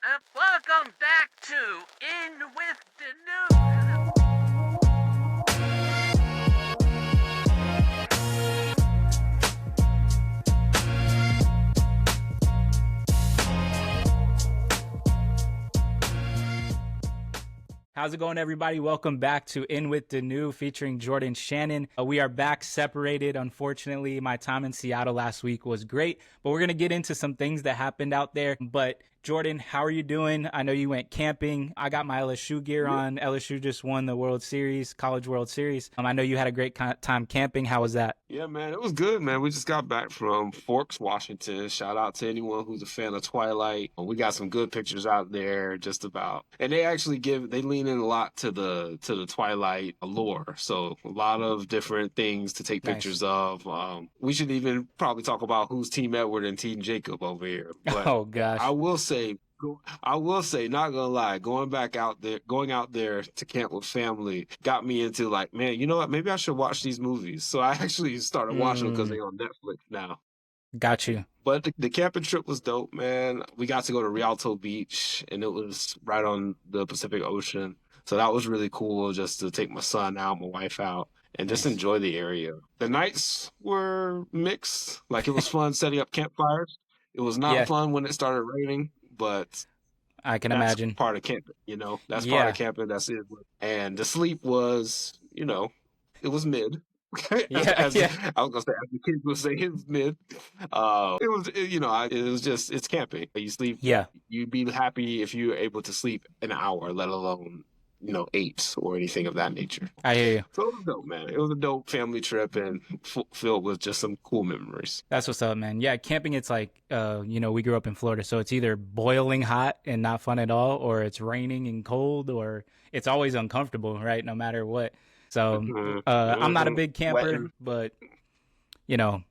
Welcome back to In with Denoux. How's it going, everybody? Welcome back to In with Denoux featuring Jordan Shannon. We are back separated. Unfortunately, my time in Seattle last week was great, but we're going to get into some things that happened out there. But Jordan, how are you doing? I know you went camping. I got my LSU gear on. LSU just won the World Series, College World Series. I know you had a great time camping. How was that? Yeah, man, it was good, man. We just got back from Forks, Washington. Shout out to anyone who's a fan of Twilight. We got some good pictures out there, just about, and they lean in a lot to the Twilight allure. So a lot of different things to take pictures of. We should even probably talk about who's Team Edward and Team Jacob over here. But Oh, gosh. I will say, not gonna lie, going out there to camp with family got me into like, man, you know what? Maybe I should watch these movies. So I actually started watching them because they're on Netflix now. Got you. But the camping trip was dope, man. We got to go to Rialto Beach, and it was right on the Pacific Ocean. So that was really cool, just to take my son out, my wife out, and just Nice. enjoy the area. The nights were mixed. Like, it was fun setting up campfires. It was not Yeah, fun when it started raining, but I can that's imagine. part of camping, That's part of Yeah, camping. That's it. And the sleep was, it was mid. yeah, As yeah, I was gonna say, as the kids would say, it was mid. It was just, it's camping. You sleep. yeah. You'd be happy if you were able to sleep an hour, let alone 8 or anything of that nature. I hear you. So it was dope, man. It was a dope family trip and filled with just some cool memories. That's what's up, man. Yeah, camping, it's like, we grew up in Florida, so it's either boiling hot and not fun at all, or it's raining and cold, or it's always uncomfortable, right? No matter what. So, I'm not a big camper, Wetting. but, you know,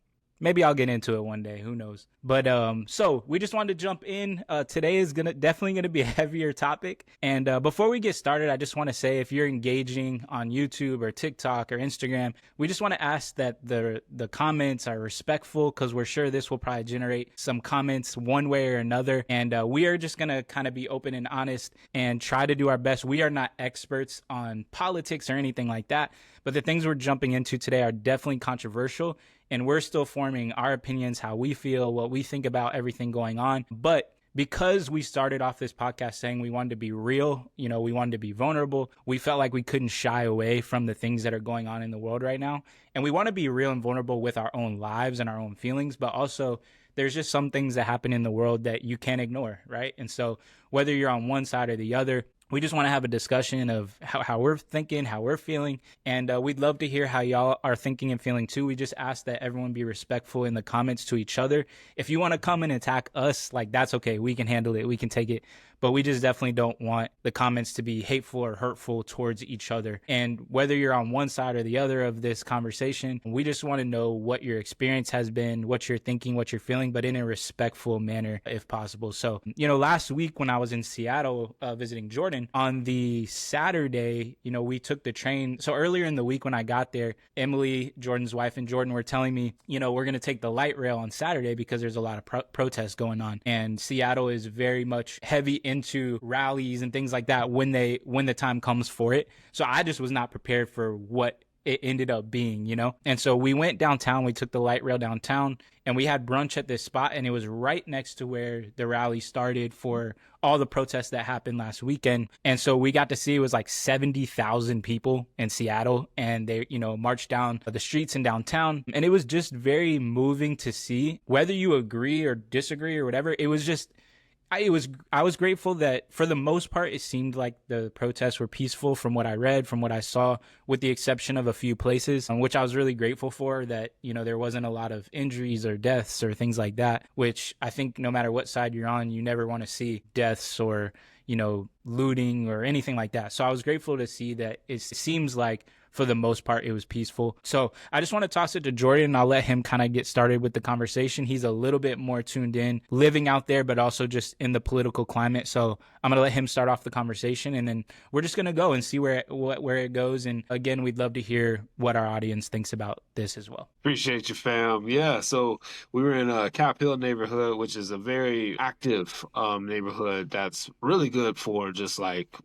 maybe I'll get into it one day. Who knows? But so we just wanted to jump in. Today is definitely gonna be a heavier topic. And before we get started, I just want to say, if you're engaging on YouTube or TikTok or Instagram, we just want to ask that the comments are respectful, because we're sure this will probably generate some comments one way or another. And we are just gonna kind of be open and honest and try to do our best. We are not experts on politics or anything like that, but the things we're jumping into today are definitely controversial, and we're still forming our opinions, how we feel, what we think about everything going on. But because we started off this podcast saying we wanted to be real, we wanted to be vulnerable, we felt like we couldn't shy away from the things that are going on in the world right now. And we want to be real and vulnerable with our own lives and our own feelings, but also there's just some things that happen in the world that you can't ignore, right? And so whether you're on one side or the other, we just want to have a discussion of how we're thinking, how we're feeling, and we'd love to hear how y'all are thinking and feeling too. We just ask that everyone be respectful in the comments to each other. If you want to come and attack us, like, that's okay. We can handle it. We can take it. But we just definitely don't want the comments to be hateful or hurtful towards each other. And whether you're on one side or the other of this conversation, we just want to know what your experience has been, what you're thinking, what you're feeling, but in a respectful manner if possible. So, last week when I was in Seattle visiting Jordan, on the Saturday, we took the train. So earlier in the week when I got there, Emily, Jordan's wife, and Jordan were telling me, we're going to take the light rail on Saturday because there's a lot of protests going on. And Seattle is very much heavy into rallies and things like that when the time comes for it. So I just was not prepared for what it ended up being, And so we went downtown, we took the light rail downtown, and we had brunch at this spot, and it was right next to where the rally started for all the protests that happened last weekend. And so we got to see, it was like 70,000 people in Seattle, and they, marched down the streets in downtown. And it was just very moving to see. Whether you agree or disagree or whatever, it was just, I was grateful that for the most part it seemed like the protests were peaceful from what I read, from what I saw, with the exception of a few places, which I was really grateful for, that there wasn't a lot of injuries or deaths or things like that, which I think no matter what side you're on, you never want to see deaths or looting or anything like that. So I was grateful to see that it seems like for the most part, it was peaceful. So I just want to toss it to Jordan, and I'll let him kind of get started with the conversation. He's a little bit more tuned in, living out there, but also just in the political climate. So I'm going to let him start off the conversation, and then we're just going to go and see where it goes. And again, we'd love to hear what our audience thinks about this as well. Appreciate you, fam. Yeah, so we were in a Cap Hill neighborhood, which is a very active neighborhood that's really good for just like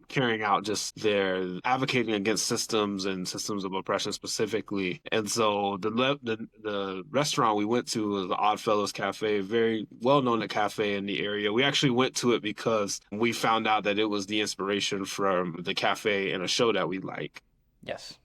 carrying out just their advocating against systems and systems of oppression specifically. And so the restaurant we went to was the Oddfellows Cafe, very well known cafe in the area. We actually went to it because we found out that it was the inspiration from the cafe in a show that we like. Yes.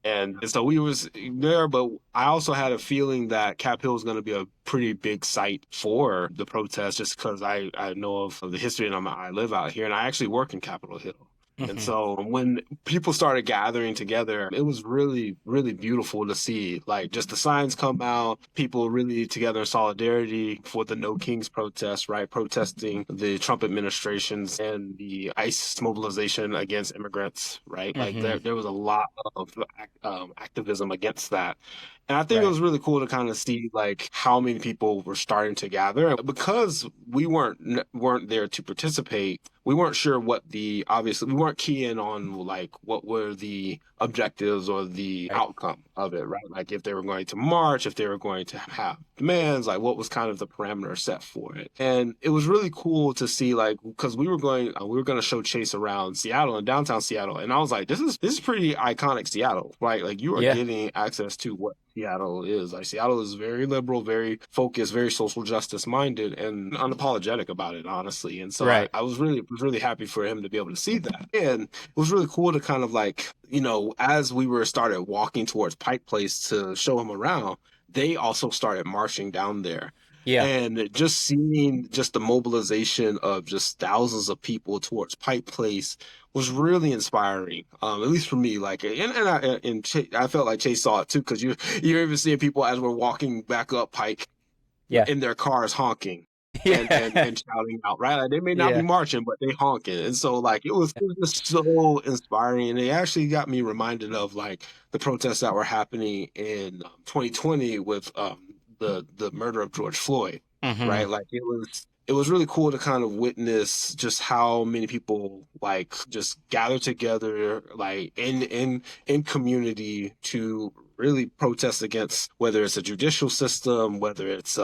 And so we was there, but I also had a feeling that Cap Hill was going to be a pretty big site for the protest, just because I know of the history, and I live out here, and I actually work in Capitol Hill. Mm-hmm. And so when people started gathering together, it was really, really beautiful to see, like, just the signs come out, people really together in solidarity for the No Kings protest, right? Protesting the Trump administrations and the ICE mobilization against immigrants, right? Mm-hmm. Like there was a lot of activism against that. And I think it was really cool to kind of see like how many people were starting to gather. And because we weren't there to participate, we weren't sure obviously we weren't keying on like what were the objectives or the outcome of it, right? Like if they were going to march, if they were going to have demands, like what was kind of the parameter set for it. And it was really cool to see, like, because we were going to show Chase around Seattle and downtown Seattle, and I was like, this is pretty iconic Seattle, right? Like you are getting access to what Seattle is. Like Seattle is very liberal, very focused, very social justice minded, and unapologetic about it, honestly. And so I was really happy for him to be able to see that. And it was really cool to kind of like, you know, as we started walking towards Pike Place to show him around, they also started marching down there. Yeah. And just seeing just the mobilization of just thousands of people towards Pike Place was really inspiring, at least for me. Like, I felt like Chase saw it too, because you're even seeing people as we're walking back up Pike, in their cars honking. And shouting out, right? Like, they may not be marching, but they honking. And so like it was just so inspiring. And it actually got me reminded of like the protests that were happening in 2020 with the murder of George Floyd, right? Like it was really cool to kind of witness just how many people like just gather together like in community to really protest against whether it's a judicial system, whether it's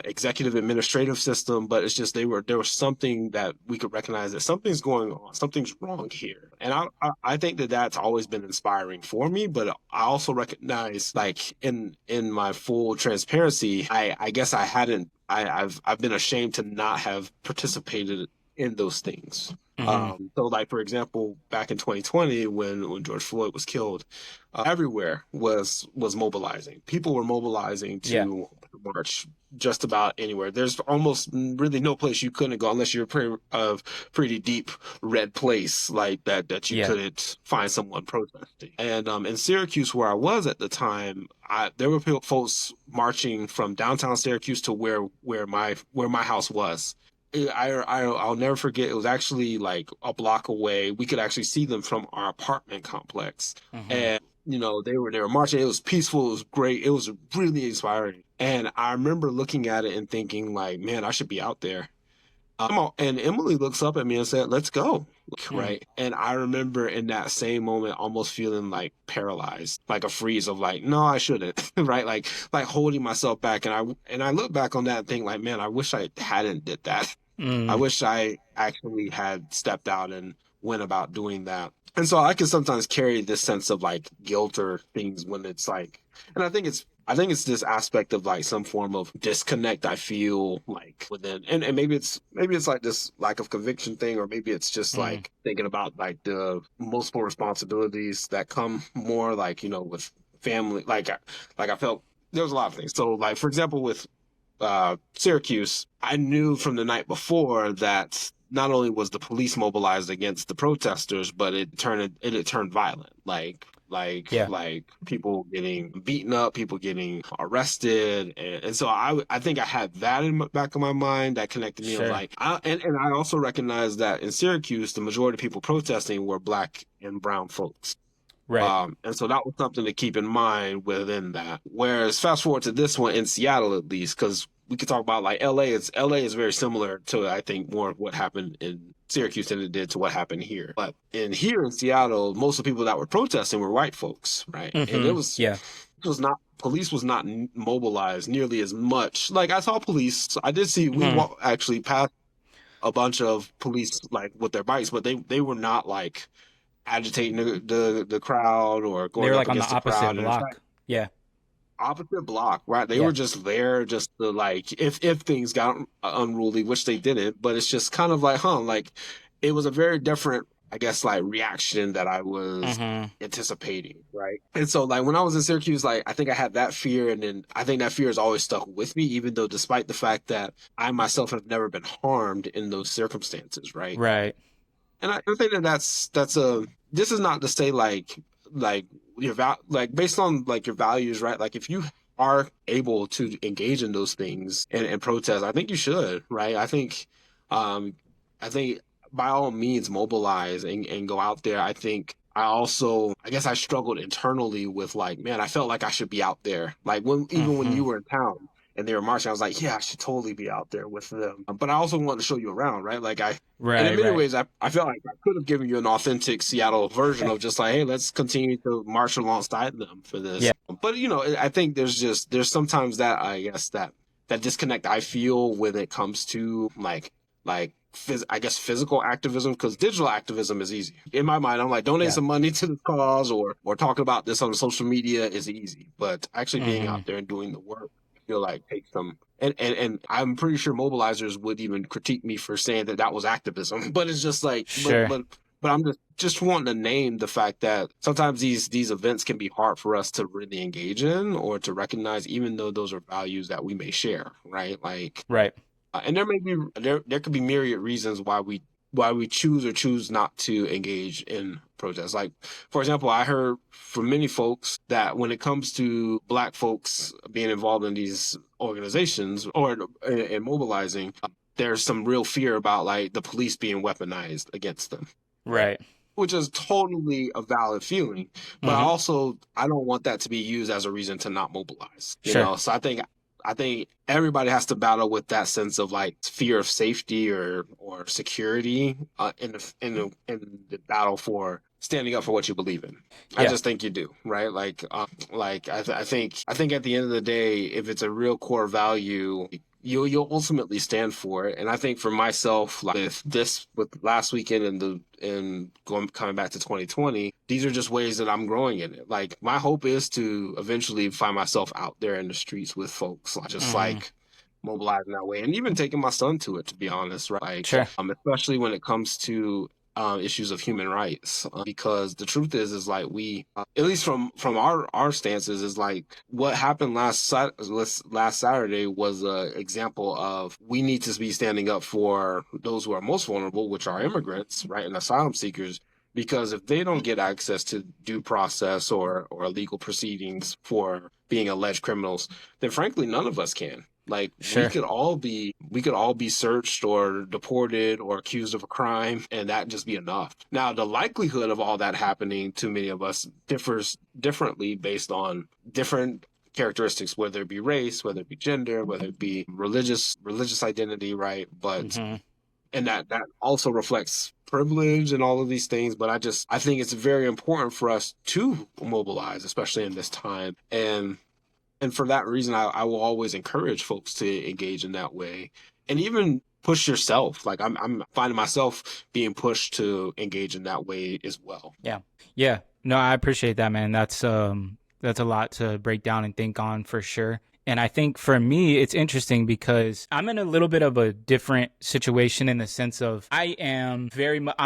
executive administrative system, but it's just there was something that we could recognize that something's going on, something's wrong here. And I think that that's always been inspiring for me, but I also recognize, like, in my full transparency, I guess I've been ashamed to not have participated in those things. So like, for example, back in 2020 when George Floyd was killed, everywhere was mobilizing. People were mobilizing to march just about anywhere. There's almost really no place you couldn't go unless you're a pretty deep red place like that you couldn't find someone protesting. And in Syracuse, where I was at the time, there were folks marching from downtown Syracuse to where my house was. I'll never forget. It was actually like a block away. We could actually see them from our apartment complex, and you know they were marching. It was peaceful. It was great. It was really inspiring. And I remember looking at it and thinking, like, man, I should be out there. And Emily looks up at me and said, "Let's go." Right. And I remember in that same moment almost feeling like paralyzed, like a freeze of like, no, I shouldn't. Right. Like holding myself back. And I look back on that and think like, man, I wish I hadn't did that. I wish I actually had stepped out and went about doing that. And so I can sometimes carry this sense of like guilt or things when it's like, and I think it's this aspect of like some form of disconnect I feel like within, and maybe it's like this lack of conviction thing, or maybe it's just like thinking about like the multiple responsibilities that come more like, you know, with family. Like I felt there was a lot of things. So like, for example, with Syracuse, I knew from the night before that not only was the police mobilized against the protesters, but it turned violent. Like Yeah. like people getting beaten up, people getting arrested, and so I think I had that in the back of my mind that connected me. I was Sure. like, and I also recognized that in Syracuse, the majority of people protesting were Black and brown folks. Right. And so that was something to keep in mind within that. Whereas fast forward to this one in Seattle, at least, because we could talk about like LA. LA is very similar to, I think, more of what happened in Syracuse than it did to what happened here. But here in Seattle, most of the people that were protesting were white folks, right? And Yeah. it was not, police was not mobilized nearly as much. Like I saw police, I did see, actually passed a bunch of police like with their bikes, but they were not like agitating the crowd or They going were up like on the against the opposite crowd. And in block. fact, Yeah. opposite block, right? They Yeah. were just there just to like, if things got unruly, which they didn't, but it's just kind of like, like it was a very different, I guess, like reaction that I was anticipating, right? And so like when I was in Syracuse, like I think I had that fear, and then I think that fear has always stuck with me, even though despite the fact that I myself have never been harmed in those circumstances, right? Right. And I think that that's a, this is not to say like your like based on like your values, right? Like if you are able to engage in those things and protest, I think you should, right? Um I think by all means mobilize and go out there. I think I guess I struggled internally with like, man, I felt like I should be out there. Like even when you were in town and they were marching, I was like, yeah, I should totally be out there with them. But I also wanted to show you around, right? Like and in many ways, I felt like I could have given you an authentic Seattle version of just like, hey, let's continue to march alongside them for this. Yeah. But I think there's sometimes that I guess that disconnect I feel when it comes to I guess physical activism, because digital activism is easy. In my mind, I'm like, donate some money to the cause or talking about this on social media is easy. But actually being out there and doing the work, I feel like takes some. And I'm pretty sure mobilizers would even critique me for saying that was activism. But it's just like, but I'm just wanting to name the fact that sometimes these events can be hard for us to really engage in or to recognize, even though those are values that we may share, right? Like, right. And there could be myriad reasons why we choose or choose not to engage in protests. Like, for example, I heard from many folks that when it comes to Black folks being involved in these organizations or in mobilizing, there's some real fear about like the police being weaponized against them. Right. Which is totally a valid feeling. But I don't want that to be used as a reason to not mobilize. You know, so I think everybody has to battle with that sense of like fear of safety or security in the battle for standing up for what you believe in. I just think you do, right? Like I think at the end of the day, if it's a real core value, you'll ultimately stand for it. And I think for myself, like with last weekend and coming back to 2020, these are just ways that I'm growing in it. Like my hope is to eventually find myself out there in the streets with folks, just like mobilizing that way, and even taking my son to it, to be honest, right? Like, especially when it comes to issues of human rights, because the truth is like we, at least from our stances, is like what happened last Saturday was an example of we need to be standing up for those who are most vulnerable, which are immigrants, right, and asylum seekers. Because if they don't get access to due process or legal proceedings for being alleged criminals, then frankly none of us can. Like we could all be searched or deported or accused of a crime, and that just be enough. Now, the likelihood of all that happening to many of us differs differently based on different characteristics, whether it be race, whether it be gender, whether it be religious identity, right? But and that also reflects privilege and all of these things. But I think it's very important for us to mobilize, especially in this time. And for that reason, I will always encourage folks to engage in that way, and even push yourself. Like I'm finding myself being pushed to engage in that way as well. Yeah. No, I appreciate that, man. That's a lot to break down and think on for sure. And I think for me, it's interesting because I'm in a little bit of a different situation in the sense of I'm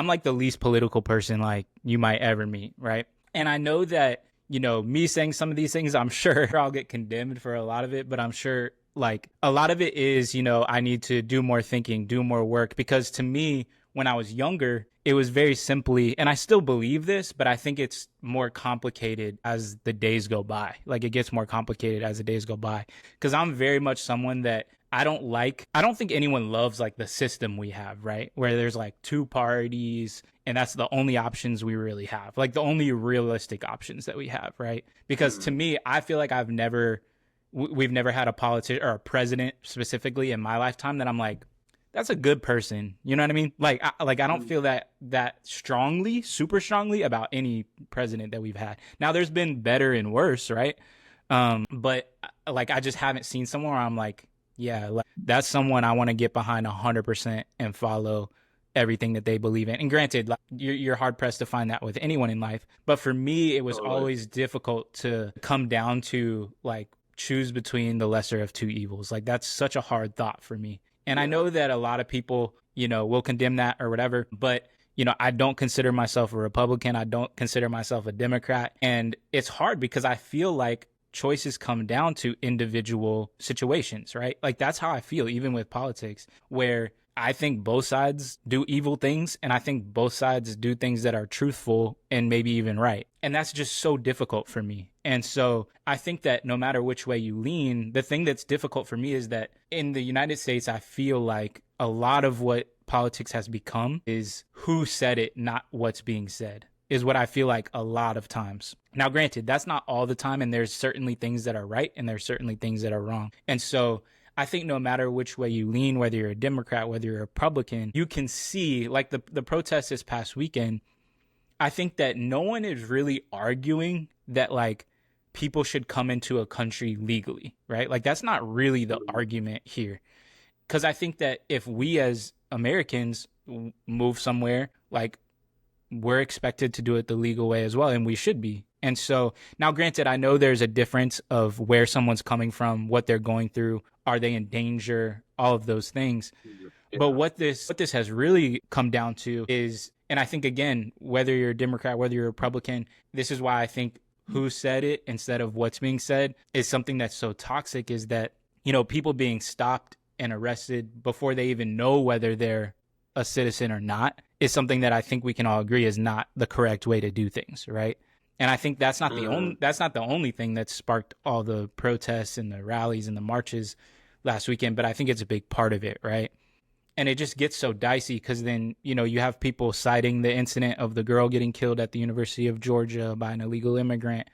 like the least political person like you might ever meet, right? And I know that, me saying some of these things, I'm sure I'll get condemned for a lot of it, but I'm sure like a lot of it is, I need to do more thinking, do more work, because to me, when I was younger, it was very simply, and I still believe this, but I think it's more complicated as the days go by. Like, it gets more complicated as the days go by. Because I'm very much someone that I don't think anyone loves like the system we have, right? Where there's like two parties and that's the only options we really have, like the only realistic options that we have, right? Because to me, I feel like we've never had a politician or a president specifically in my lifetime that I'm like, that's a good person. You know what I mean? Like, I don't feel that strongly, super strongly about any president that we've had. Now, there's been better and worse, right? But like, I just haven't seen someone where I'm like, yeah, like, that's someone I want to get behind 100% and follow everything that they believe in. And granted, like, you're hard pressed to find that with anyone in life. But for me, it was always difficult to come down to like choose between the lesser of two evils. Like, that's such a hard thought for me. And I know that a lot of people, will condemn that or whatever, but I don't consider myself a Republican. I don't consider myself a Democrat. And it's hard because I feel like choices come down to individual situations, right? Like, that's how I feel, even with politics, where I think both sides do evil things, and I think both sides do things that are truthful and maybe even right. And that's just so difficult for me. And so I think that no matter which way you lean, the thing that's difficult for me is that in the United States, I feel like a lot of what politics has become is who said it, not what's being said, is what I feel like a lot of times. Now, granted, that's not all the time, and there's certainly things that are right, and there's certainly things that are wrong. And so I think no matter which way you lean, whether you're a Democrat, whether you're a Republican, you can see, like the protests this past weekend, I think that no one is really arguing that, like, people should come into a country legally, right? Like, that's not really the argument here. Because I think that if we as Americans move somewhere, like, we're expected to do it the legal way as well, and we should be. And so now, granted, I know there's a difference of where someone's coming from, what they're going through, are they in danger, all of those things. Yeah. But what this has really come down to is, and I think, again, whether you're a Democrat, whether you're a Republican, this is why I think who said it instead of what's being said is something that's so toxic, is that, people being stopped and arrested before they even know whether they're a citizen or not is something that I think we can all agree is not the correct way to do things, right? And I think that's not the only thing that sparked all the protests and the rallies and the marches last weekend, but I think it's a big part of it, right? And it just gets so dicey because then, you have people citing the incident of the girl getting killed at the University of Georgia by an illegal immigrant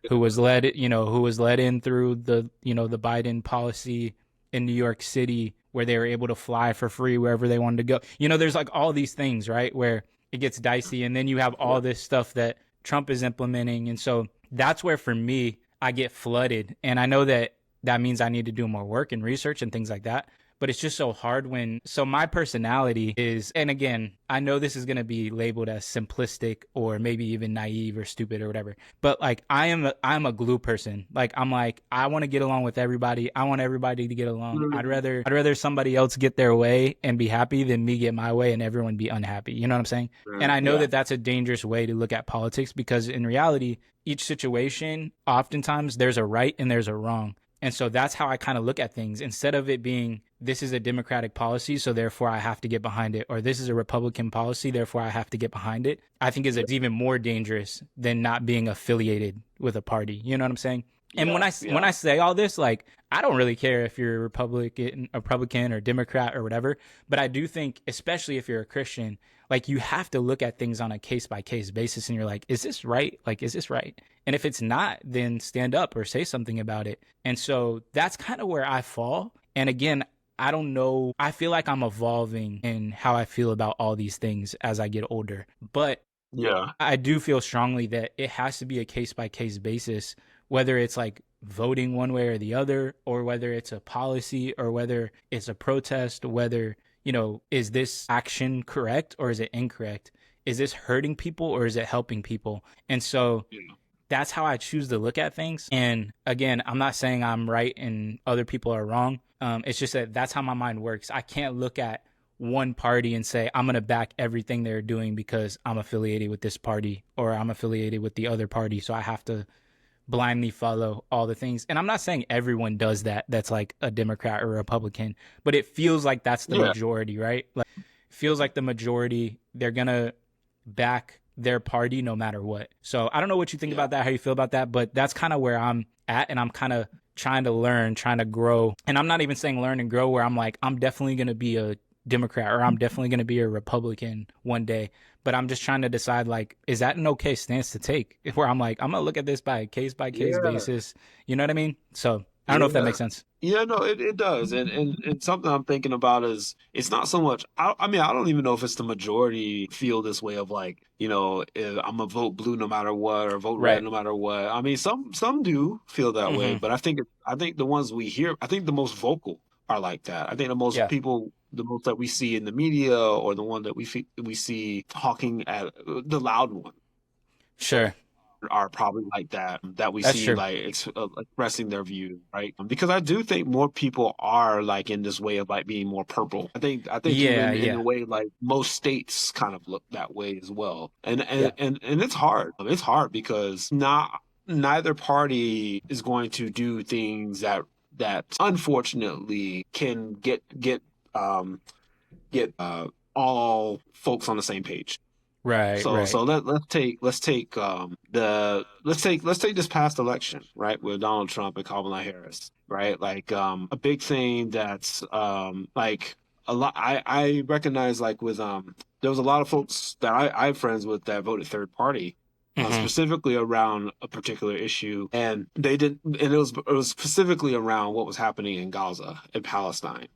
who was led in through the Biden policy in New York City, where they were able to fly for free wherever they wanted to go. There's like all these things, right, where it gets dicey. And then you have all this stuff that Trump is implementing. And so that's where, for me, I get flooded. And I know that means I need to do more work and research and things like that. But it's just so hard so my personality is, and again, I know this is going to be labeled as simplistic or maybe even naive or stupid or whatever, but like I'm a glue person. Like, I'm like, I want to get along with everybody. I want everybody to get along. I'd rather somebody else get their way and be happy than me get my way and everyone be unhappy. You know what I'm saying? And I know that that's a dangerous way to look at politics, because in reality, each situation, oftentimes there's a right and there's a wrong. And so that's how I kind of look at things, instead of it being, this is a Democratic policy, so therefore I have to get behind it, or this is a Republican policy, therefore I have to get behind it. I think it's even more dangerous than not being affiliated with a party. You know what I'm saying? And when I say all this, like, I don't really care if you're a Republican or Democrat or whatever, but I do think, especially if you're a Christian, like, you have to look at things on a case-by-case basis, and you're like, is this right? Like, is this right? And if it's not, then stand up or say something about it. And so that's kind of where I fall. And again, I don't know. I feel like I'm evolving in how I feel about all these things as I get older. But yeah, I do feel strongly that it has to be a case-by-case basis, whether it's like voting one way or the other, or whether it's a policy, or whether it's a protest, whether, is this action correct or is it incorrect? Is this hurting people or is it helping people? And so that's how I choose to look at things. And again, I'm not saying I'm right and other people are wrong. It's just that that's how my mind works. I can't look at one party and say, I'm going to back everything they're doing because I'm affiliated with this party, or I'm affiliated with the other party, so I have to blindly follow all the things. And I'm not saying everyone does that, that's like a Democrat or a Republican, but it feels like that's the majority, right? Like, feels like the majority, they're going to back their party no matter what. So I don't know what you think about that, how you feel about that, but that's kind of where I'm at, and I'm kind of trying to learn, trying to grow. And I'm not even saying learn and grow where I'm like, I'm definitely going to be a Democrat or I'm definitely going to be a Republican one day. But I'm just trying to decide, like, is that an okay stance to take? Where I'm like, I'm going to look at this by case basis. You know what I mean? So I don't know if that makes sense. Yeah, no, it does. And something I'm thinking about is it's not so much, I mean, I don't even know if it's the majority feel this way of like, I'm gonna vote blue no matter what or vote red Right. no matter what. I mean, some do feel that way, but I think the ones we hear, I think the most vocal are like that. I think the most Yeah. people, the most that we see in the media or the one that we see talking at the loud one Sure. are probably like that we That's see true. like expressing their view, right? Because I do think more people are like in this way of like being more purple. I think Yeah. even in a Yeah. way like most states kind of look that way as well. And Yeah. it's hard. It's hard because neither party is going to do things that unfortunately can get all folks on the same page. Right. So Right. let's take this past election, right, with Donald Trump and Kamala Harris, right? Like a big thing that's like a lot I recognize like with there was a lot of folks that I'm friends with that voted third party. Hmm. Specifically around a particular issue, and it was specifically around what was happening in Gaza and Palestine.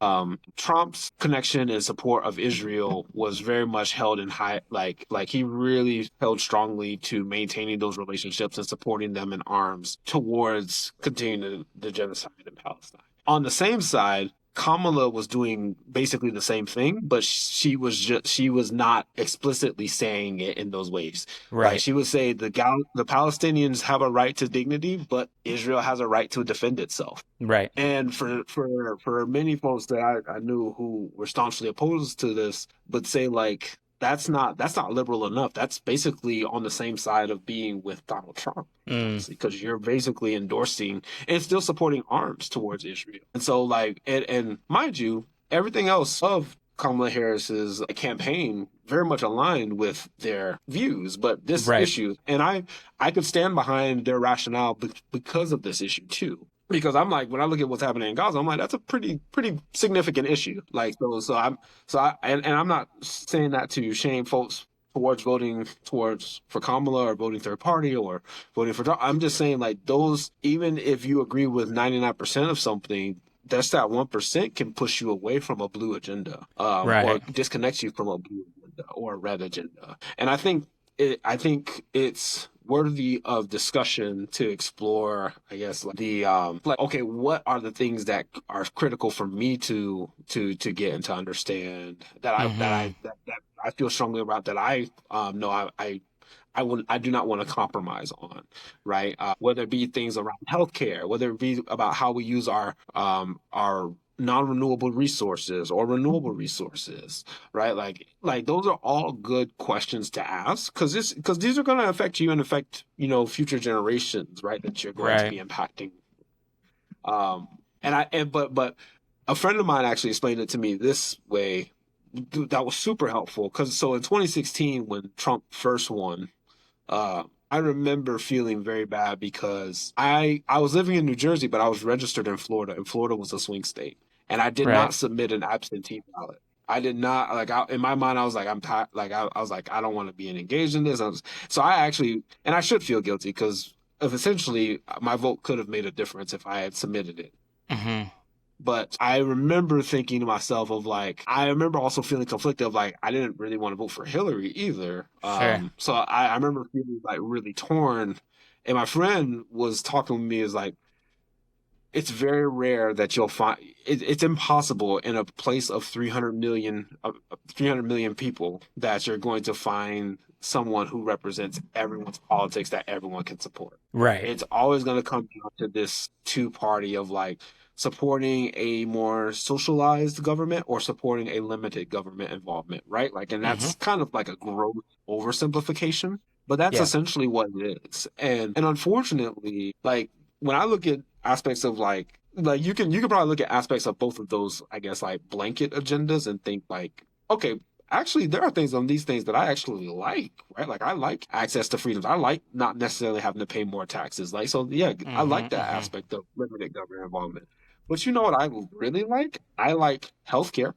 Trump's connection and support of Israel was very much held in high, like he really held strongly to maintaining those relationships and supporting them in arms towards continuing the genocide in Palestine. On the same side, Kamala was doing basically the same thing, but she was not explicitly saying it in those ways. Like Right. she would say the Palestinians have a right to dignity, but Israel has a right to defend itself. Right. And for many folks that I knew who were staunchly opposed to this, but say like that's not liberal enough. That's basically on the same side of being with Donald Trump, Mm. honestly, because you're basically endorsing and still supporting arms towards Israel. And so like and mind you, everything else of Kamala Harris's campaign very much aligned with their views, but this Right. issue, and I could stand behind their rationale because of this issue too. Because I'm like, when I look at what's happening in Gaza, I'm like, that's a pretty significant issue. Like, and I'm not saying that to shame folks towards voting for Kamala or voting third party or voting for Trump. I'm just saying like those, even if you agree with 99% of something, that's that 1% can push you away from a blue agenda, or Right. disconnects you from a blue agenda or a red agenda. And I think it's worthy of discussion to explore, I guess, like the like, okay, what are the things that are critical for me to get and to understand Hmm. that I feel strongly about, that I know I do not want to compromise on, right? Whether it be things around healthcare, whether it be about how we use our non-renewable resources or renewable resources, right? Like those are all good questions to ask because these are going to affect you and affect future generations, right? That you're going to Right. be impacting. Um, but a friend of mine actually explained it to me this way. That was super helpful because so in 2016 when Trump first won, I remember feeling very bad because I was living in New Jersey, but I was registered in Florida, and Florida was a swing state, and I did Right. not submit an absentee ballot. I did not in my mind. I was like, I'm tired. Like I was like, I don't want to be engaged in this. So I actually, and I should feel guilty because of essentially my vote could have made a difference if I had submitted it. Hmm. But I remember thinking to myself of like, I remember also feeling conflicted of like, I didn't really want to vote for Hillary either. Sure. So I remember feeling like really torn. And my friend was talking with me is like, it's very rare that you'll find it's impossible in a place of 300 million people that you're going to find someone who represents everyone's politics that everyone can support. Right. It's always going to come down to this two party of like supporting a more socialized government or supporting a limited government involvement, right? Like, and Hmm. that's kind of like a gross oversimplification, but that's Yeah. essentially what it is. And unfortunately, like when I look at aspects of like you can probably look at aspects of both of those, I guess, like blanket agendas and think like, okay, actually there are things on these things that I actually like, right? Like I like access to freedoms. I like not necessarily having to pay more taxes. Like so, yeah, I like that Mm-hmm. aspect of limited government involvement. But you know what I really like? I like healthcare.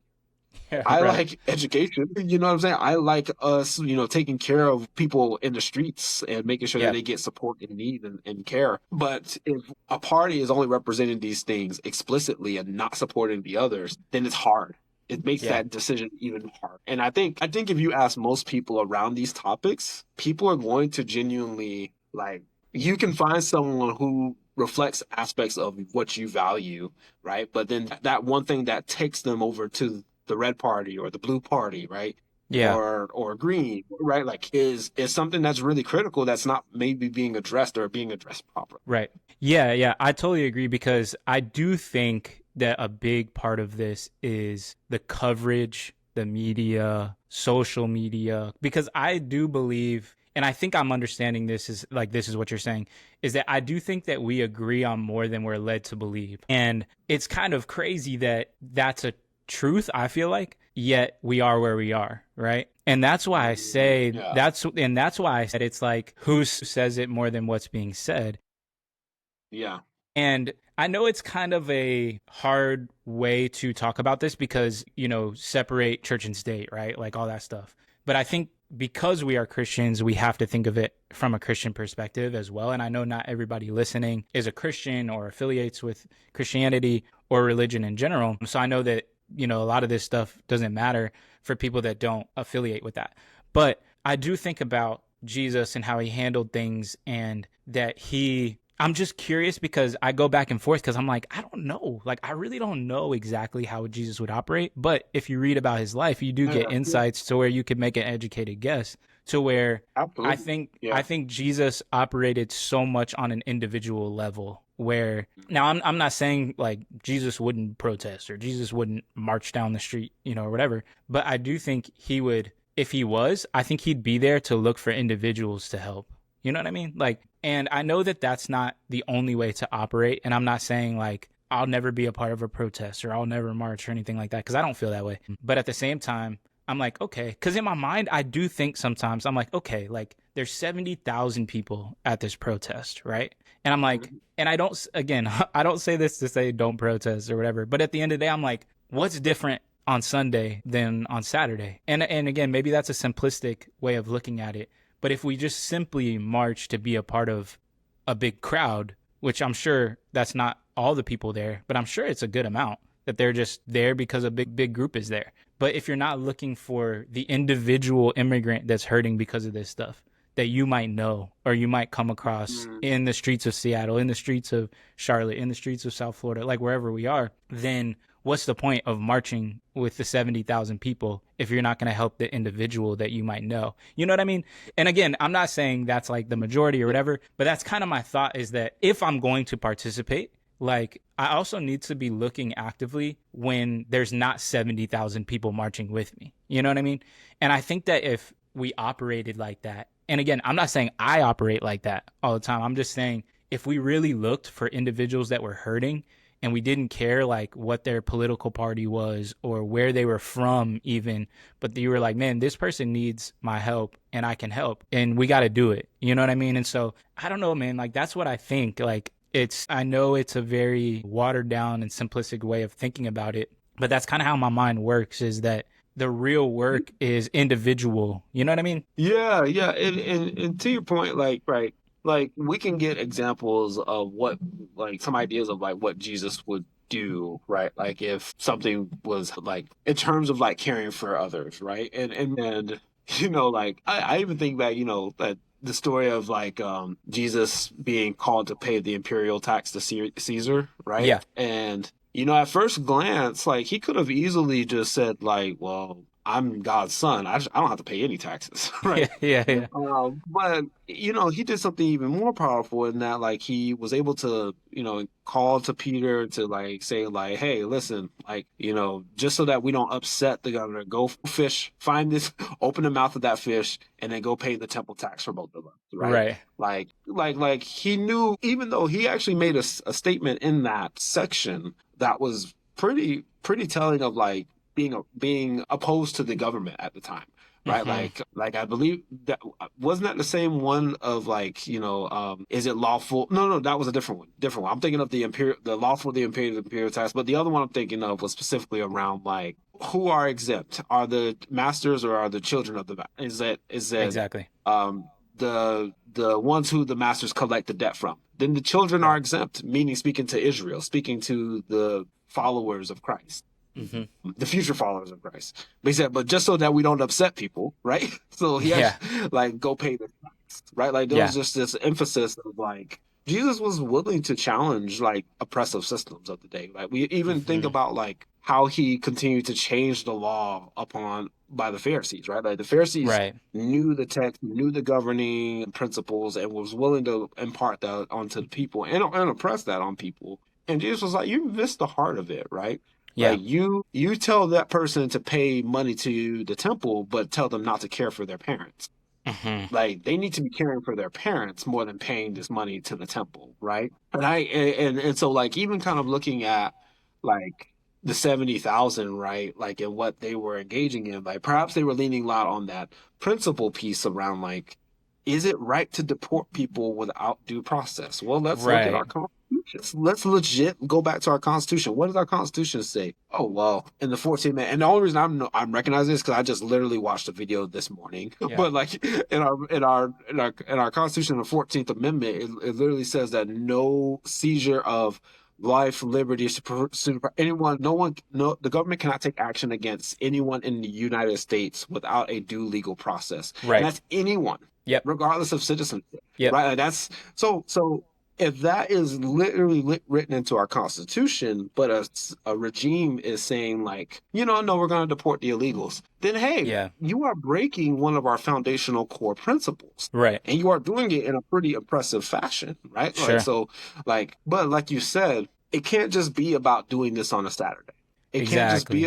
Yeah, I right. like education. You know what I'm saying? I like us, taking care of people in the streets and making sure that Yeah. they get support and need and care. But if a party is only representing these things explicitly and not supporting the others, then it's hard. It makes Yeah. that decision even hard. And I think if you ask most people around these topics, people are going to genuinely like you can find someone who reflects aspects of what you value, right? But then that one thing that takes them over to the red party or the blue party, right? Yeah. Or green, right? Like is something that's really critical that's not maybe being addressed or being addressed properly. Right. Yeah, yeah, I totally agree because I do think that a big part of this is the coverage, the media, social media, because I do believe, and I think I'm understanding this is like this is what you're saying, is that I do think that we agree on more than we're led to believe. And it's kind of crazy that that's a truth, I feel like, yet we are where we are, right? And that's why I say Yeah. that's why I said it's like who says it more than what's being said. Yeah. And I know it's kind of a hard way to talk about this because, separate church and state, right? Like all that stuff. But I think because we are Christians, we have to think of it from a Christian perspective as well. And I know not everybody listening is a Christian or affiliates with Christianity or religion in general. So I know that, a lot of this stuff doesn't matter for people that don't affiliate with that. But I do think about Jesus and how he handled things and that I'm just curious because I go back and forth because I'm like, I don't know. Like, I really don't know exactly how Jesus would operate. But if you read about his life, you do get Yeah. insights to where you could make an educated guess to where I Absolutely. think Yeah. I think Jesus operated so much on an individual level where now I'm not saying like Jesus wouldn't protest or Jesus wouldn't march down the street, or whatever. But I do think he would, if he was, I think he'd be there to look for individuals to help. You know what I mean? Like, and I know that that's not the only way to operate. And I'm not saying like I'll never be a part of a protest or I'll never march or anything like that because I don't feel that way. But at the same time, I'm like, okay, because in my mind, I do think sometimes I'm like, okay, like there's 70,000 people at this protest, right? And I'm like, and I don't, again, I don't say this to say don't protest or whatever. But at the end of the day, I'm like, what's different on Sunday than on Saturday? And again, maybe that's a simplistic way of looking at it. But if we just simply march to be a part of a big crowd, which I'm sure that's not all the people there, but I'm sure it's a good amount that they're just there because a big group is there. But if you're not looking for the individual immigrant that's hurting because of this stuff that you might know or you might come across in the streets of Seattle, in the streets of Charlotte, in the streets of South Florida, like wherever we are, then what's the point of marching with the 70,000 people if you're not going to help the individual that you might know? You know what I mean? And again, I'm not saying that's like the majority or whatever, but that's kind of my thought is that if I'm going to participate, like I also need to be looking actively when there's not 70,000 people marching with me. You know what I mean? And I think that if we operated like that, and again, I'm not saying I operate like that all the time. I'm just saying if we really looked for individuals that were hurting and we didn't care like what their political party was or where they were from even, but you were like, man, this person needs my help and I can help and we got to do it. You know what I mean? And so I don't know, man, like that's what I think. Like I know it's a very watered down and simplistic way of thinking about it, but that's kind of how my mind works is that the real work is individual. You know what I mean? Yeah, yeah, and to your point, like right, like we can get examples of what, like some ideas of like what Jesus would do, right? Like if something was like in terms of like caring for others, right? And like I even think back, that the story of like Jesus being called to pay the imperial tax to Caesar, right? Yeah. And at first glance, like he could have easily just said like, well, I'm God's son. I don't have to pay any taxes, Yeah. right? Yeah. Yeah. But he did something even more powerful in that, like he was able to, call to Peter to like say like, hey, listen, like, just so that we don't upset the governor, go fish, find this, open the mouth of that fish, and then go pay the temple tax for both of us, right? Right. Like he knew, even though he actually made a statement in that section that was pretty telling of like being opposed to the government at the time, right? Hmm. Like I believe that wasn't that the same one of like, is it lawful? No, no, that was a different one. Different one. I'm thinking of the lawful, the imperial tax, but the other one I'm thinking of was specifically around like who are exempt? Are the masters or are the children of the is that Exactly. um the ones who the masters collect the debt from? Then the children are Right. exempt, meaning speaking to Israel, speaking to the followers of Christ, Hmm. the future followers of Christ. But he said, but just so that we don't upset people, right? So he Yeah. actually like go pay the tax, right? Like there was Yeah. just this emphasis of like Jesus was willing to challenge like oppressive systems of the day. Like we even think Hmm. about like how he continued to change the law upon by the Pharisees, right? Like the Pharisees Right. knew the text, knew the governing principles, and was willing to impart that onto the people and impress that on people. And Jesus was like, "You missed the heart of it, right? Yeah. Like you tell that person to pay money to the temple, but tell them not to care for their parents. Hmm. Like they need to be caring for their parents more than paying this money to the temple, right? And so like even kind of looking at like the 70,000, right? Like in what they were engaging in, like perhaps they were leaning a lot on that principle piece around like, is it right to deport people without due process? Well, let's look at our Right. constitution. Let's legit go back to our constitution. What does our constitution say? Oh well, in the 14th man. And the only reason I'm recognizing this because I just literally watched a video this morning. Yeah. But like in our constitution, the 14th Amendment, it literally says that no seizure of life, liberty, anyone, no one, no, the government cannot take action against anyone in the United States without a due legal process, and Right. that's anyone, Yep. regardless of citizenship, Yep. right? Like that's so. If that is literally written into our constitution, but a regime is saying like, no, we're going to deport the illegals, then hey, Yeah. you are breaking one of our foundational core principles, Right. and you are doing it in a pretty oppressive fashion, right? Like Sure. so, but like you said, it can't just be about doing this on a Saturday. Exactly.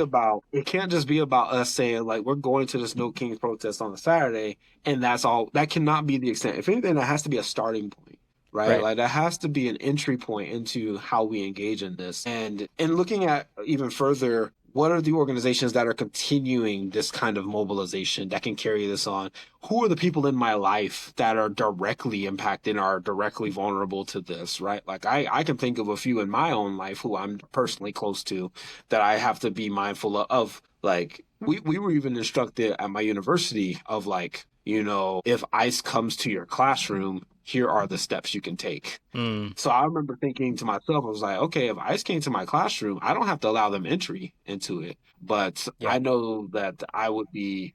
It can't just be about us saying like we're going to this No Kings protest on a Saturday and that's all. That cannot be the extent. If anything, that has to be a starting point, right? Right. Like that has to be an entry point into how we engage in this. And looking at even further, what are the organizations that are continuing this kind of mobilization that can carry this on? Who are the people in my life that are directly impacted, are directly vulnerable to this, right? Like I can think of a few in my own life who I'm personally close to that I have to be mindful of. Like we were even instructed at my university of like, if ICE comes to your classroom, here are the steps you can take. Mm. So I remember thinking to myself, I was like, okay, if ICE came to my classroom, I don't have to allow them entry into it. But Yeah. I know that I would be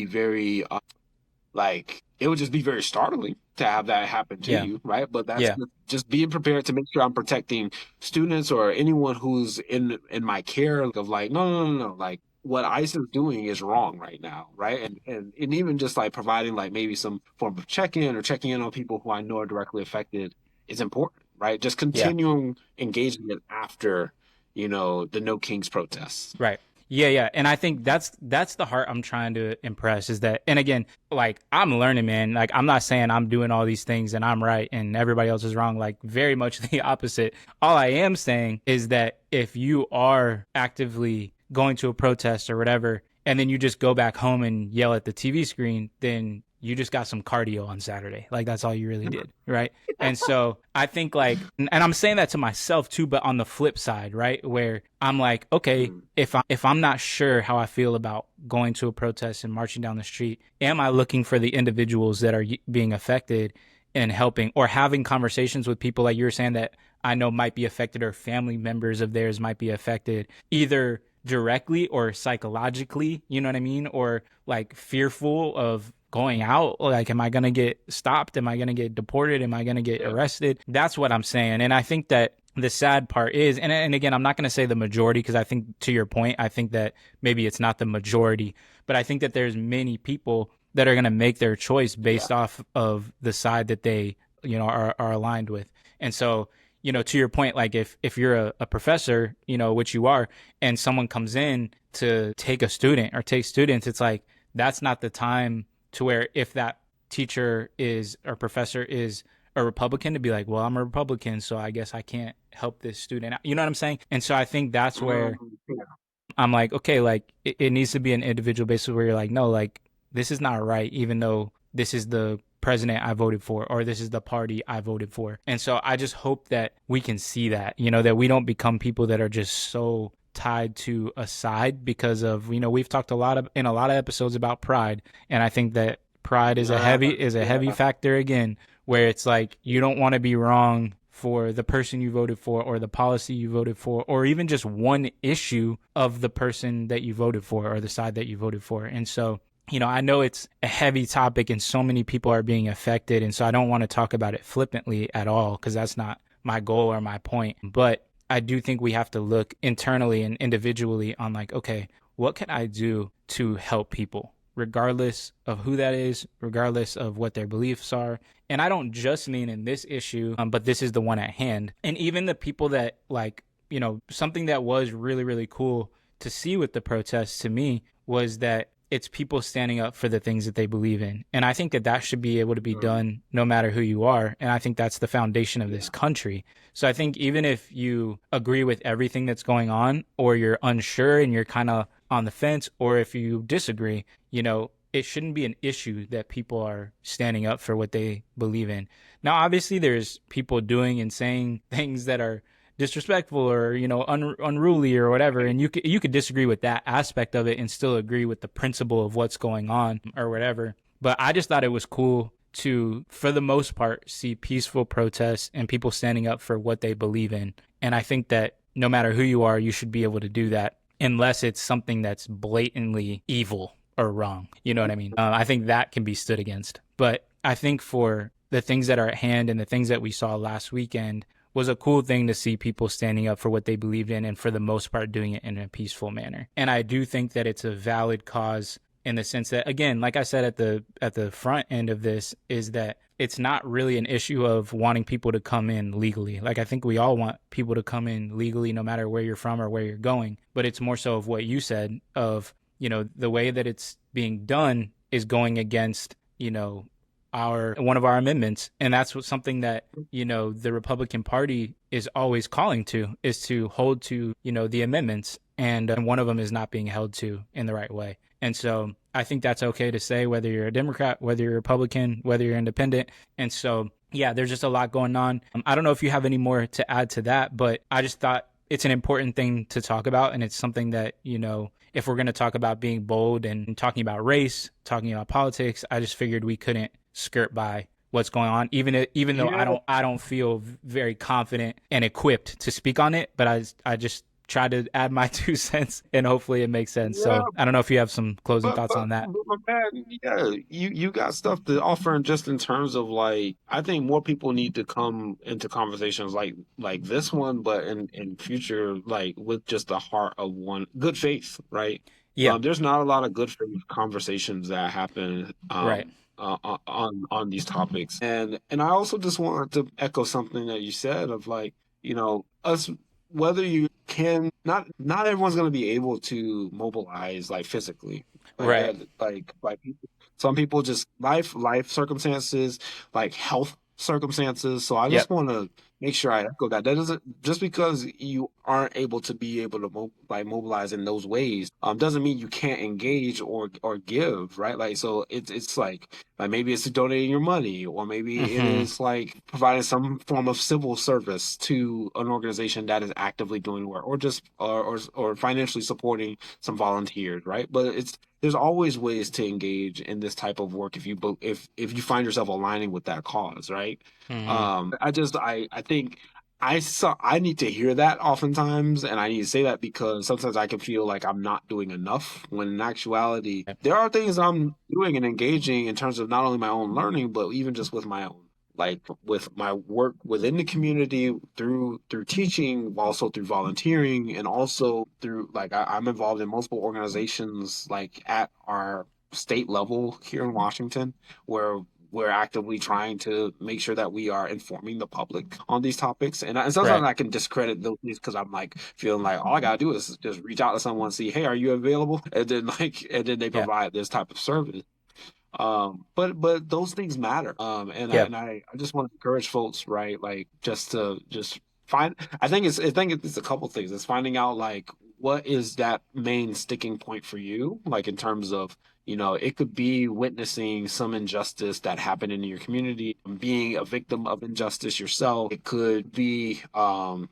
very like it would just be very startling to have that happen to Yeah. you, right? But that's Yeah. just being prepared to make sure I'm protecting students or anyone who's in my care of like, no, no, no, no, like what ICE is doing is wrong right now, right? And even just like providing like maybe some form of check-in or checking in on people who I know are directly affected is important, right? Just Yeah. continuing engagement after, the No Kings protests. Right. Yeah, yeah. And I think that's the heart I'm trying to impress is that, and again, like I'm learning, man. Like I'm not saying I'm doing all these things and I'm right and everybody else is wrong. Like very much the opposite. All I am saying is that if you are actively going to a protest or whatever, and then you just go back home and yell at the TV screen, then you just got some cardio on Saturday. Like that's all you really did, right? And so I think like, and I'm saying that to myself too, but on the flip side, right, where I'm like, okay, Mm, if I'm not sure how I feel about going to a protest and marching down the street, am I looking for the individuals that are being affected and helping, or having conversations with people like you were saying that I know might be affected, or family members of theirs might be affected, either directly or psychologically, you know what I mean? Or like fearful of going out. Like, am I going to get stopped? Am I going to get deported? Am I going to get yeah, arrested? That's what I'm saying. And I think that the sad part is, and again, I'm not going to say the majority, because I think to your point, I think that maybe it's not the majority, but I think that there's many people that are going to make their choice yeah, based off of the side that they, are aligned with. And so, to your point, like if you're a professor, which you are, and someone comes in to take a student or take students, it's like, that's not the time to where, if that teacher is or professor is a Republican, to be like, well, I'm a Republican, so I guess I can't help this student. You know what I'm saying? And so I think that's where yeah. I'm like, okay, like it needs to be an individual basis where you're like, no, like this is not right, even though this is the president I voted for, or this is the party I voted for. And so I just hope that we can see that, that we don't become people that are just so tied to a side because of, we've talked in a lot of episodes about pride. And I think that pride is a heavy factor again, where it's like you don't want to be wrong for the person you voted for or the policy you voted for or even just one issue of the person that you voted for or the side that you voted for. And so, I know it's a heavy topic and so many people are being affected. And so I don't want to talk about it flippantly at all because that's not my goal or my point. But I do think we have to look internally and individually on like, okay, what can I do to help people? Regardless of who that is, regardless of what their beliefs are. And I don't just mean in this issue, but this is the one at hand. And even the people that like, something that was really, really cool to see with the protests to me was that it's people standing up for the things that they believe in. And I think that should be able to be done no matter who you are. And I think that's the foundation of this country. So I think even if you agree with everything that's going on or you're unsure and you're kind of on the fence, or if you disagree, it shouldn't be an issue that people are standing up for what they believe in. Now, obviously, there's people doing and saying things that are disrespectful or, unruly or whatever. And you could disagree with that aspect of it and still agree with the principle of what's going on or whatever. But I just thought it was cool to, for the most part, see peaceful protests and people standing up for what they believe in. And I think that no matter who you are, you should be able to do that unless it's something that's blatantly evil or wrong. You know what I mean? I think that can be stood against. But I think for the things that are at hand and the things that we saw last weekend was a cool thing to see people standing up for what they believed in and for the most part doing it in a peaceful manner. And I do think that it's a valid cause in the sense that, again, like I said at the front end of this, is that it's not really an issue of wanting people to come in legally. Like I think we all want people to come in legally no matter where you're from or where you're going. But it's more so of what you said of, the way that it's being done is going against, one of our amendments. And that's something that, the Republican Party is always calling to, is to hold to, the amendments. And one of them is not being held to in the right way. And so I think that's okay to say, whether you're a Democrat, whether you're a Republican, whether you're independent. And so, yeah, there's just a lot going on. I don't know if you have any more to add to that, but I just thought it's an important thing to talk about. And it's something that, if we're going to talk about being bold and talking about race, talking about politics, I just figured we couldn't skirt by what's going on, even though I don't feel very confident and equipped to speak on it, but I just try to add my 2 cents and hopefully it makes sense. So I don't know if you have some closing thoughts on that. But man, yeah, you got stuff to offer, and just in terms of like, I think more people need to come into conversations like this one, but in future, like with just the heart of one good faith, right? Yeah. There's not a lot of good faith conversations that happen, Right. On these topics, and I also just wanted to echo something that you said of like, us, whether you can not everyone's going to be able to mobilize like physically, Right. like some people just life circumstances, like health circumstances. So I just Yep. want to make sure I echo that doesn't, just because you aren't able to mobilize in those ways, doesn't mean you can't engage or give, right? Like, so it's like maybe it's donating your money, or maybe it Mm-hmm. is like providing some form of civil service to an organization that is actively doing work, or just or financially supporting some volunteers, right? But there's always ways to engage in this type of work if you find yourself aligning with that cause, right? Mm-hmm. I think I need to hear that oftentimes, and I need to say that because sometimes I can feel like I'm not doing enough, when in actuality there are things I'm doing and engaging in terms of not only my own learning, but even just with my own, like with my work within the community, through teaching, also through volunteering, and also through like I'm involved in multiple organizations like at our state level here in Washington, where we're actively trying to make sure that we are informing the public on these topics. And sometimes Right. I can discredit those things because I'm like feeling like all I gotta do is just reach out to someone, see, hey, are you available? And then they Yeah. provide this type of service. But those things matter. Yep. I just want to encourage folks, right? Like just to find. I think it's a couple things. It's finding out like what is that main sticking point for you? Like in terms of, it could be witnessing some injustice that happened in your community, being a victim of injustice yourself. It could be, a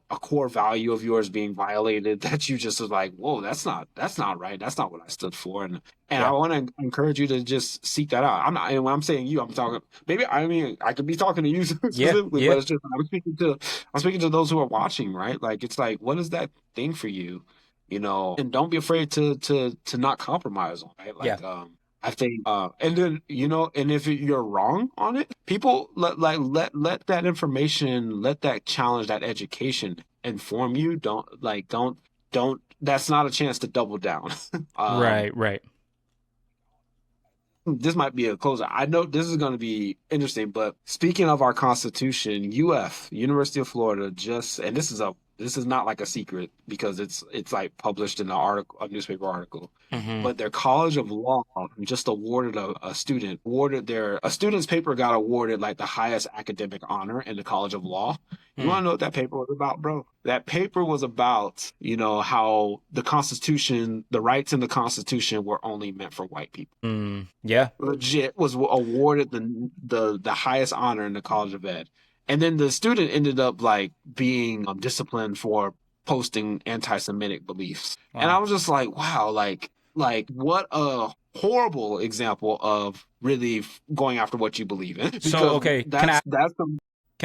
core value of yours being violated that you just was like, whoa, that's not right. That's not what I stood for. And I Yeah. want to encourage you to just seek that out. I'm not, and when I'm saying you, I'm talking, maybe, I mean, I could be talking to you Yeah. specifically, Yeah. but it's just, I'm speaking to those who are watching, right? Like, it's like, what is that thing for you? And don't be afraid to not compromise on, right? Yeah. Like, I think, and then, and if you're wrong on it, people let that information, let that challenge, that education inform you. Don't. That's not a chance to double down. Right. Right. This might be a closer. I know this is going to be interesting, but speaking of our Constitution, University of Florida, and this is not like a secret because it's like published in a newspaper article. Mm-hmm. But their College of Law just awarded a student's paper got awarded like the highest academic honor in the College of Law. You want to know what that paper was about, bro? That paper was about, how the rights in the Constitution were only meant for white people. Yeah. Legit was awarded the highest honor in the College of Ed. And then the student ended up like being disciplined for posting anti-Semitic beliefs. Wow. And I was just like, wow, like what a horrible example of really going after what you believe in. Because So, okay, can I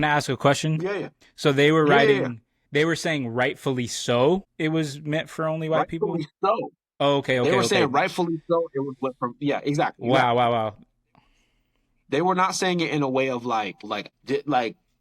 ask a question? Yeah. So they were Yeah, writing, yeah. they were saying rightfully so it was meant for only white people? Rightfully so. Oh, okay. They were saying rightfully so it was went from, yeah, exactly. Wow. They were not saying it in a way of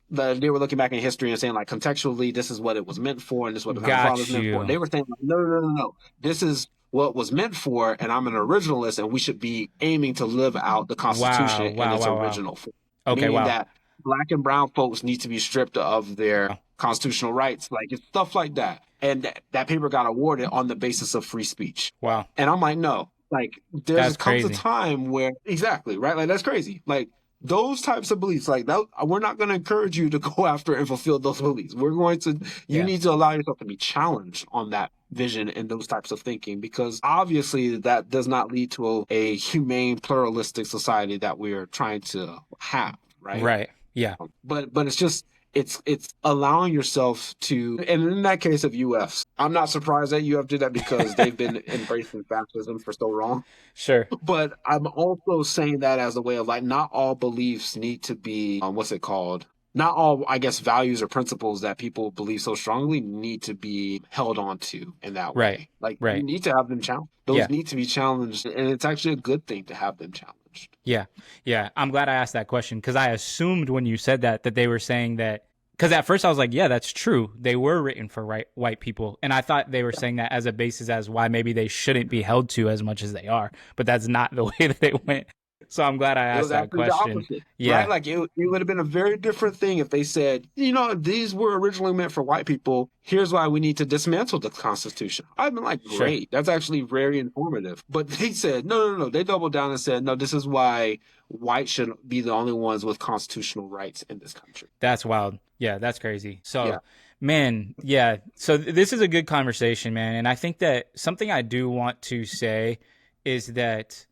they were looking back in history and saying like contextually this is what it was meant for and this is what the founding fathers meant for. They were saying like, no. This is what was meant for, and I'm an originalist, and we should be aiming to live out the Constitution in its original form. Okay, meaning that Black and brown folks need to be stripped of their constitutional rights, like it's stuff like that. And that paper got awarded on the basis of free speech. Wow. And I'm like, no, like comes a time where exactly right, like that's crazy, like. Those types of beliefs, like that, we're not going to encourage you to go after and fulfill those beliefs. You need to allow yourself to be challenged on that vision and those types of thinking, because obviously that does not lead to a humane, pluralistic society that we are trying to have, right? Right. Yeah. But it's just, it's allowing yourself to, and in that case of UF, I'm not surprised that UF did that because they've been embracing fascism for so long. Sure. But I'm also saying that as a way of like, not all beliefs need to be, what's it called? Not all, I guess, values or principles that people believe so strongly need to be held on to in that way. Like, you need to have them challenged. Those need to be challenged, and it's actually a good thing to have them challenged. Yeah. I'm glad I asked that question because I assumed when you said that they were saying that. Because at first I was like, yeah, that's true. They were written for white people. And I thought they were saying that as a basis as why maybe they shouldn't be held to as much as they are. But that's not the way that it went. So I'm glad I asked that question. Yeah. Right? Like it would have been a very different thing if they said, these were originally meant for white people. Here's why we need to dismantle the Constitution. I've been like, great. Sure. That's actually very informative. But they said, no. They doubled down and said, no, this is why whites should be the only ones with constitutional rights in this country. That's wild. Yeah, that's crazy. So, man, yeah. So this is a good conversation, man. And I think that something I do want to say is that,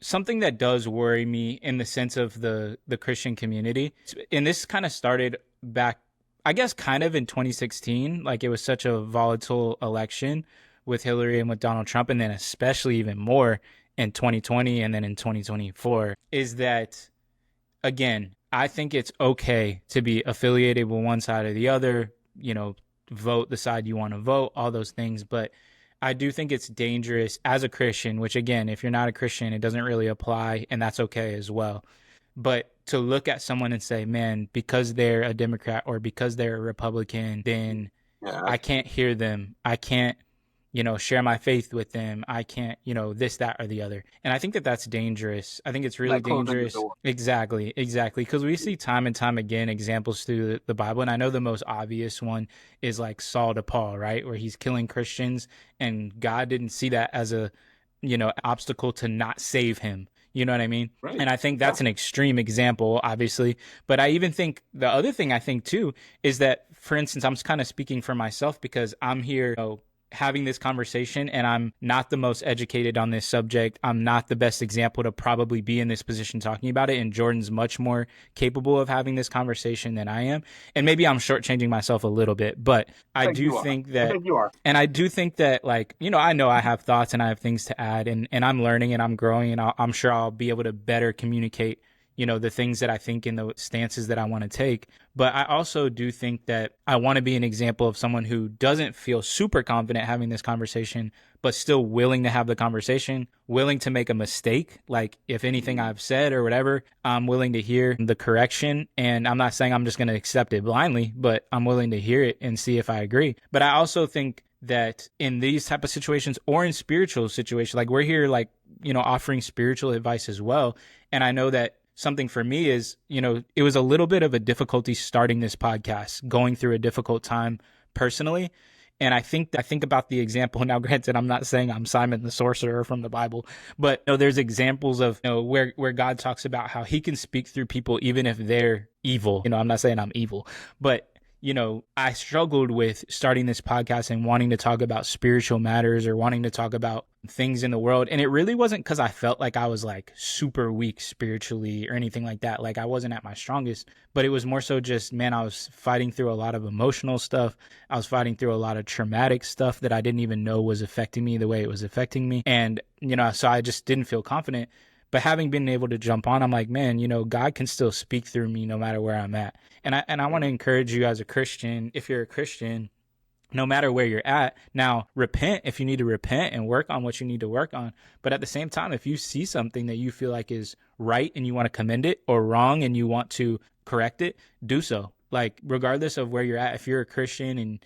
something that does worry me in the sense of the Christian community, and this kind of started back, I guess, kind of in 2016. Like it was such a volatile election with Hillary and with Donald Trump, and then especially even more in 2020 and then in 2024, is that, again, I think it's okay to be affiliated with one side or the other, vote the side you want to vote, all those things. But I do think it's dangerous as a Christian, which again, if you're not a Christian, it doesn't really apply, and that's okay as well. But to look at someone and say, man, because they're a Democrat or because they're a Republican, then I can't hear them. I can't, share my faith with them. I can't, this, that, or the other. And I think that that's dangerous. I think it's really dangerous. Exactly. Because we see time and time again examples through the Bible. And I know the most obvious one is like Saul to Paul, right? Where he's killing Christians and God didn't see that as a, obstacle to not save him. You know what I mean? Right. And I think that's an extreme example, obviously. But I even think the other thing I think too is that for instance, I'm kind of speaking for myself because I'm here, having this conversation, and I'm not the most educated on this subject. I'm not the best example to probably be in this position talking about it. And Jordan's much more capable of having this conversation than I am. And maybe I'm shortchanging myself a little bit, but I do think that, I think you are. and I do think that, like, I know I have thoughts and I have things to add, and I'm learning and I'm growing, and I'm sure I'll be able to better communicate the things that I think and the stances that I want to take. But I also do think that I want to be an example of someone who doesn't feel super confident having this conversation, but still willing to have the conversation, willing to make a mistake. Like, if anything I've said or whatever, I'm willing to hear the correction. And I'm not saying I'm just going to accept it blindly, but I'm willing to hear it and see if I agree. But I also think that in these type of situations, or in spiritual situations, like, we're here, like, offering spiritual advice as well. And I know that something for me is, it was a little bit of a difficulty starting this podcast, going through a difficult time personally. And I think about the example. Now, granted, I'm not saying I'm Simon the sorcerer from the Bible, but there's examples of where God talks about how he can speak through people even if they're evil. I'm not saying I'm evil, but I struggled with starting this podcast and wanting to talk about spiritual matters or wanting to talk about things in the world. And it really wasn't because I felt like I was like super weak spiritually or anything like that. Like, I wasn't at my strongest, but it was more so just, man, I was fighting through a lot of emotional stuff. I was fighting through a lot of traumatic stuff that I didn't even know was affecting me the way it was affecting me. And, so I just didn't feel confident. But having been able to jump on, I'm like, man, God can still speak through me no matter where I'm at. And I want to encourage you as a Christian, if you're a Christian, no matter where you're at, now repent if you need to repent and work on what you need to work on. But at the same time, if you see something that you feel like is right and you want to commend it, or wrong and you want to correct it, do so. Like, regardless of where you're at, if you're a Christian and,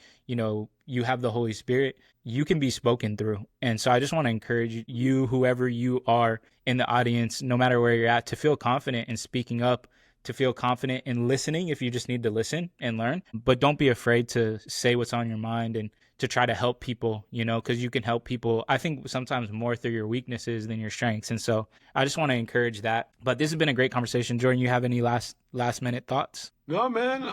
you have the Holy Spirit, you can be spoken through. And so I just want to encourage you, whoever you are in the audience, no matter where you're at, to feel confident in speaking up, to feel confident in listening if you just need to listen and learn. But don't be afraid to say what's on your mind and to try to help people, because you can help people, I think, sometimes more through your weaknesses than your strengths. And so I just want to encourage that. But this has been a great conversation. Jordan, you have any last minute thoughts? No, man.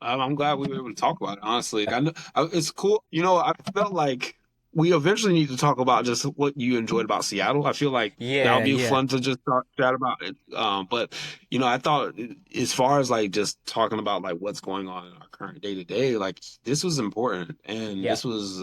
I'm glad we were able to talk about it, honestly. I know it's cool. I felt like we eventually need to talk about just what you enjoyed about Seattle. I feel like that would be fun to just chat about it. But I thought, as far as like just talking about like what's going on in our current day to day, like, this was important, and this was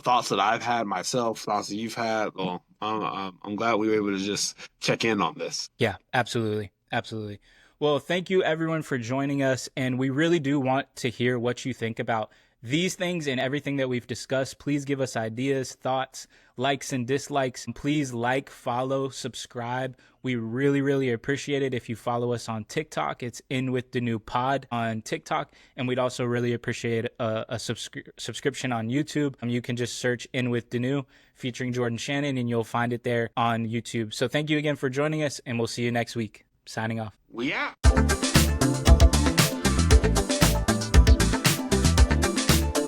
thoughts that I've had myself, thoughts that you've had. Well, I'm glad we were able to just check in on this. Yeah, absolutely, absolutely. Well, thank you everyone for joining us, and we really do want to hear what you think about these things and everything that we've discussed. Please give us ideas, thoughts, likes and dislikes. Please like, follow, subscribe. We really, really appreciate it if you follow us on TikTok. It's In With Denoux Pod on TikTok. And we'd also really appreciate a subscription on YouTube. You can just search In With Denoux featuring Jordan Shannon, and you'll find it there on YouTube. So thank you again for joining us, and we'll see you next week. Signing off. We out.